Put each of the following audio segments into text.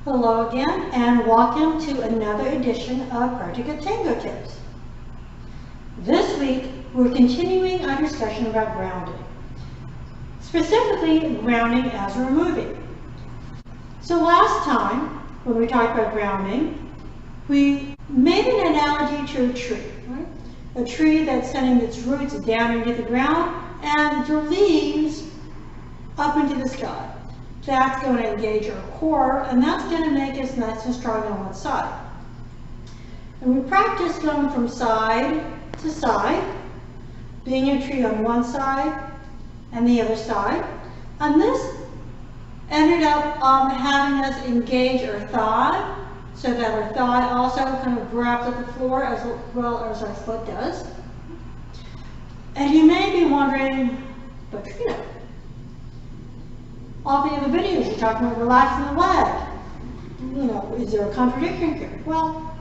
Hello again, and welcome to another edition of Practica Tango Tips. This week, we're continuing our discussion about grounding, specifically grounding as we're moving. So last time, when we talked about grounding, we made an analogy to a tree, right? A tree that's sending its roots down into the ground and their leaves up into the sky. That's going to engage our core, and that's going to make us nice and strong on one side. And we practice going from side to side, being a tree on one side and the other side. And this ended up having us engage our thigh, so that our thigh also kind of grabs at the floor as well as our foot does. And you may be wondering, but Trina, all the other videos you're talking about relaxing the leg. Is there a contradiction here? Well,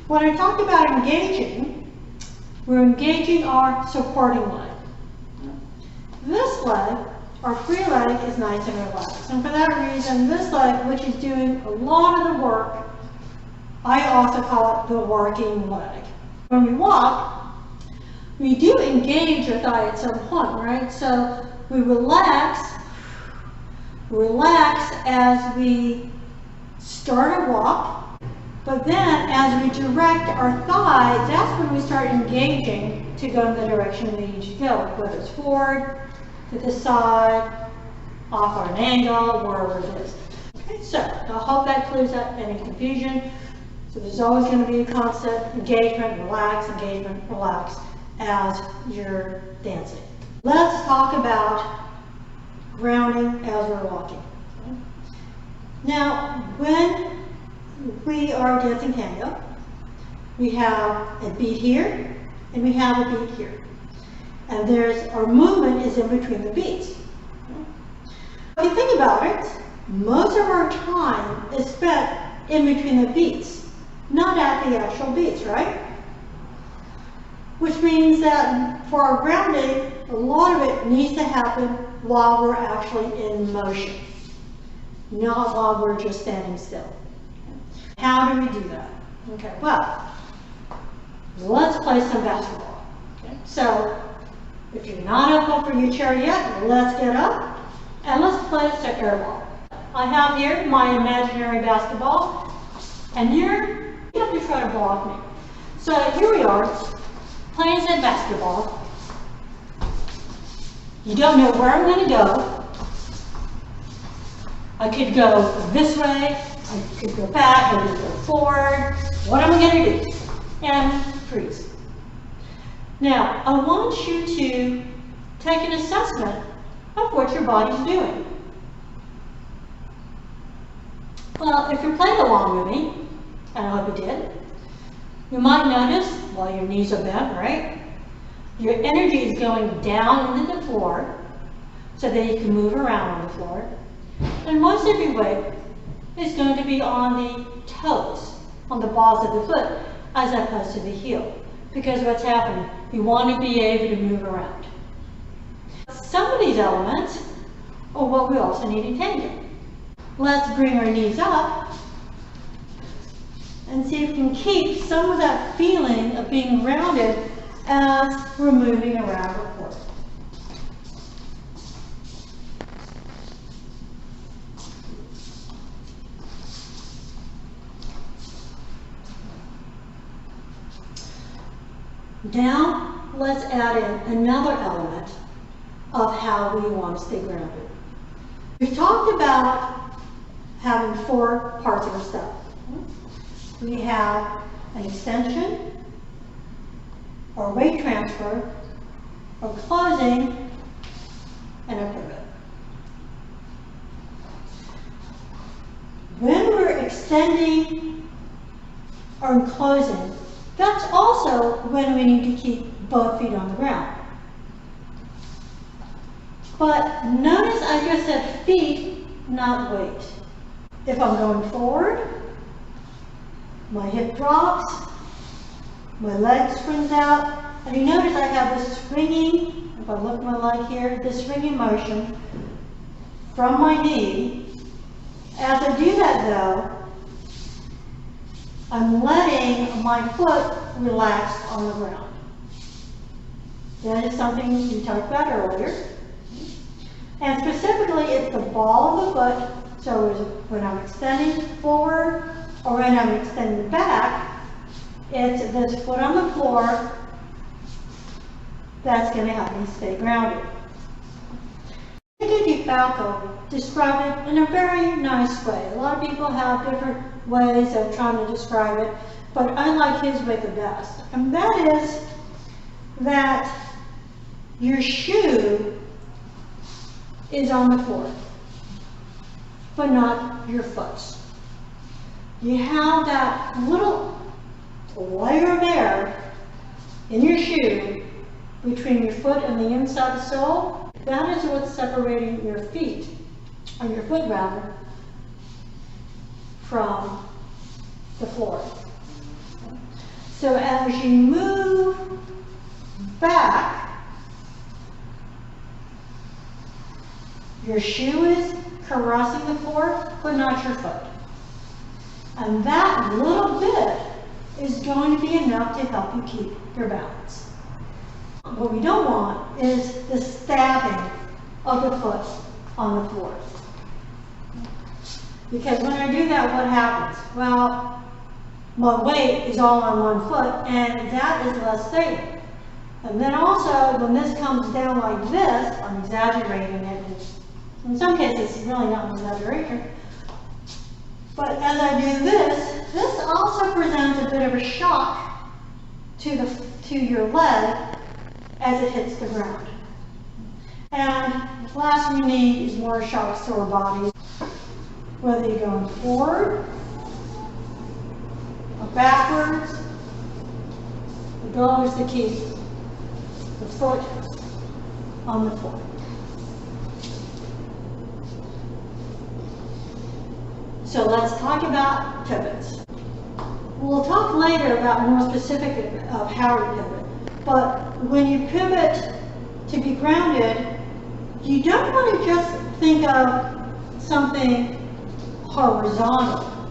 when I talked about engaging, we're engaging our supporting leg. This leg, our free leg, is nice and relaxed. And for that reason, this leg, which is doing a lot of the work, I also call it the working leg. When we walk, we do engage our thigh at some point, right? So we relax as we start a walk, but then as we direct our thigh, that's when we start engaging to go in the direction we need to go, whether it's forward, to the side, off on an angle, wherever it is. Okay, so I hope that clears up any confusion. So there's always going to be a constant engagement, relax, as you're dancing. Let's talk about grounding as we're walking. Now, when we are dancing tango, we have a beat here and we have a beat here. And our movement is in between the beats. If you think about it, most of our time is spent in between the beats, not at the actual beats, right? Which means that for our grounding, a lot of it needs to happen while we're actually in motion, not while we're just standing still. How do we do that? Okay, well, let's play some basketball. Okay, so if you're not up for your chair yet, let's get up and let's play some air ball. I have here my imaginary basketball, and you have to try to block me. So here we are, playing some basketball. You don't know where I'm going to go. I could go this way, I could go back, I could go forward. What am I going to do? And freeze. Now, I want you to take an assessment of what your body's doing. Well, if you're playing along with me, and I hope you did, you might notice, well, your knees are bent, right? Your energy is going down into the floor so that you can move around on the floor. And most of your weight is going to be on the toes, on the balls of the foot, as opposed to the heel. Because what's happening, you want to be able to move around. Some of these elements are what we also need in tango. Let's bring our knees up and see if we can keep some of that feeling of being rounded as we're moving around the floor. Now, let's add in another element of how we want to stay grounded. We talked about having 4 parts of our step. We have an extension, or weight transfer, or closing, and a pivot. When we're extending or closing, that's also when we need to keep both feet on the ground. But notice I just said feet, not weight. If I'm going forward, my hip drops, my leg springs out, and you notice I have this swinging, if I look at my leg here, this swinging motion from my knee. As I do that though, I'm letting my foot relax on the ground. That is something we talked about earlier. And specifically, it's the ball of the foot. So when I'm extending forward or when I'm extending back, it's this foot on the floor that's going to help me stay grounded. Tango Practica described it in a very nice way. A lot of people have different ways of trying to describe it, but I like his way the best. And that is that your shoe is on the floor, but not your foot. You have that little layer of air in your shoe between your foot and the inside of the sole. That is what's separating your feet, or your foot rather, from the floor. So as you move back, your shoe is caressing the floor, but not your foot. And that little bit is going to be enough to help you keep your balance. What we don't want is the stabbing of the foot on the floor. Because when I do that, what happens? Well, my weight is all on one foot, and that is less stable. And then also, when this comes down like this, I'm exaggerating it. In some cases, it's really not an exaggeration. But as I do this, this also presents a bit of a shock to your leg as it hits the ground. And the last thing you need is more shocks to our bodies. Whether you're going forward or backwards, the goal is to keep the foot on the floor. So let's talk about pivots. We'll talk later about more specific of how to pivot. But when you pivot to be grounded, you don't want to just think of something horizontal,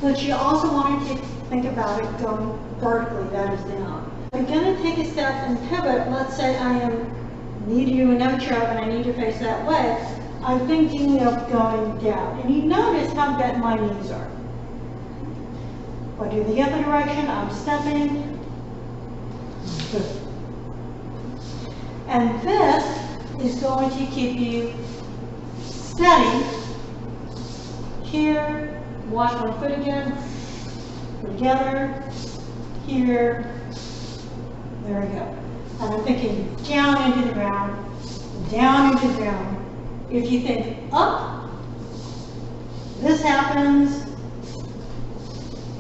but you also want to think about it going vertically, that is down. If you're going to take a step and pivot, let's say I need to do an outro and I need to face that way, I'm thinking of going down. And you notice how bent my knees are. If I do the other direction, I'm stepping. And this is going to keep you steady. Here, watch my foot again. Together. Here. There we go. And I'm thinking down into the ground, down into the ground. If you think up, this happens,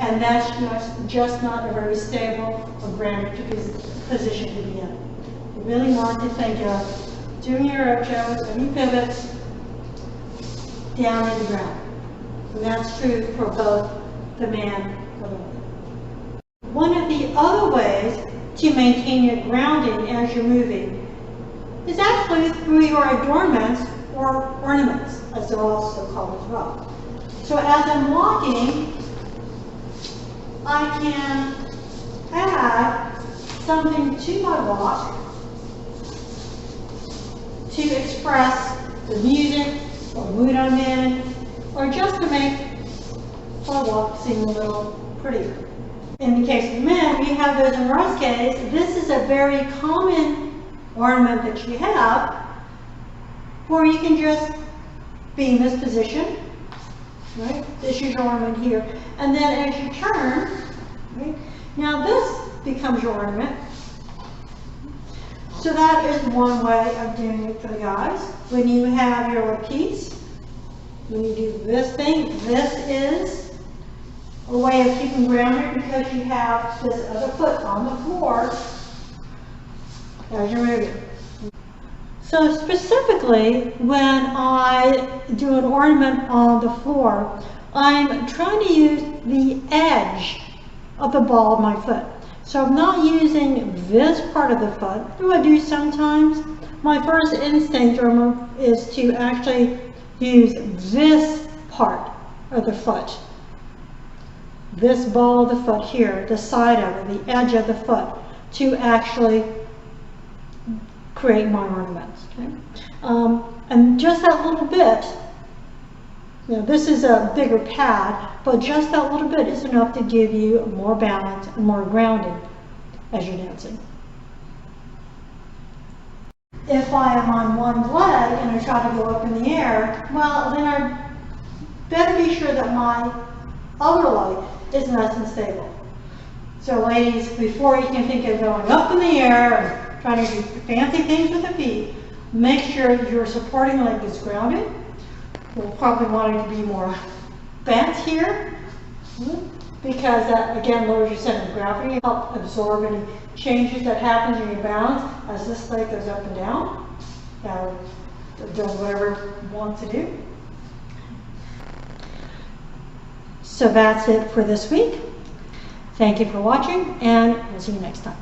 and that's just not a very stable or grounded position to be in. You really want to think of doing your outros and your pivots down in the ground. And that's true for both the man and the woman. One of the other ways to maintain your grounding as you're moving is actually through your adornments or ornaments, as they're also called as well. So as I'm walking, I can add something to my walk to express the music or mood I'm in, or just to make our walk seem a little prettier. In the case of men, we have those in case. This is a very common ornament that you have, where you can just be in this position, right? This is your ornament here. And then as you turn, right? Now this becomes your ornament. So that is one way of doing it for the guys. When you have your piece, when you do this thing, this is a way of keeping grounded because you have this other foot on the floor as you're moving. So specifically, when I do an ornament on the floor, I'm trying to use the edge of the ball of my foot. So I'm not using this part of the foot, though I do sometimes. My first instinct is to actually use this part of the foot this ball of the foot here, the side of it, the edge of the foot, to actually create my ornaments. Okay? And just that little bit, you know, this is a bigger pad, but just that little bit is enough to give you more balance and more grounding as you're dancing. If I am on one leg and I try to go up in the air, well, then I better be sure that my other leg is nice and stable. So ladies, before you can think of going up in the air and trying to do fancy things with the feet, make sure your supporting leg is grounded. We'll probably want it to be more bent here, because that again lowers your center of gravity, help absorb any changes that happen in your balance as this leg goes up and down. Now, doing whatever you want to do. So that's it for this week. Thank you for watching, and we'll see you next time.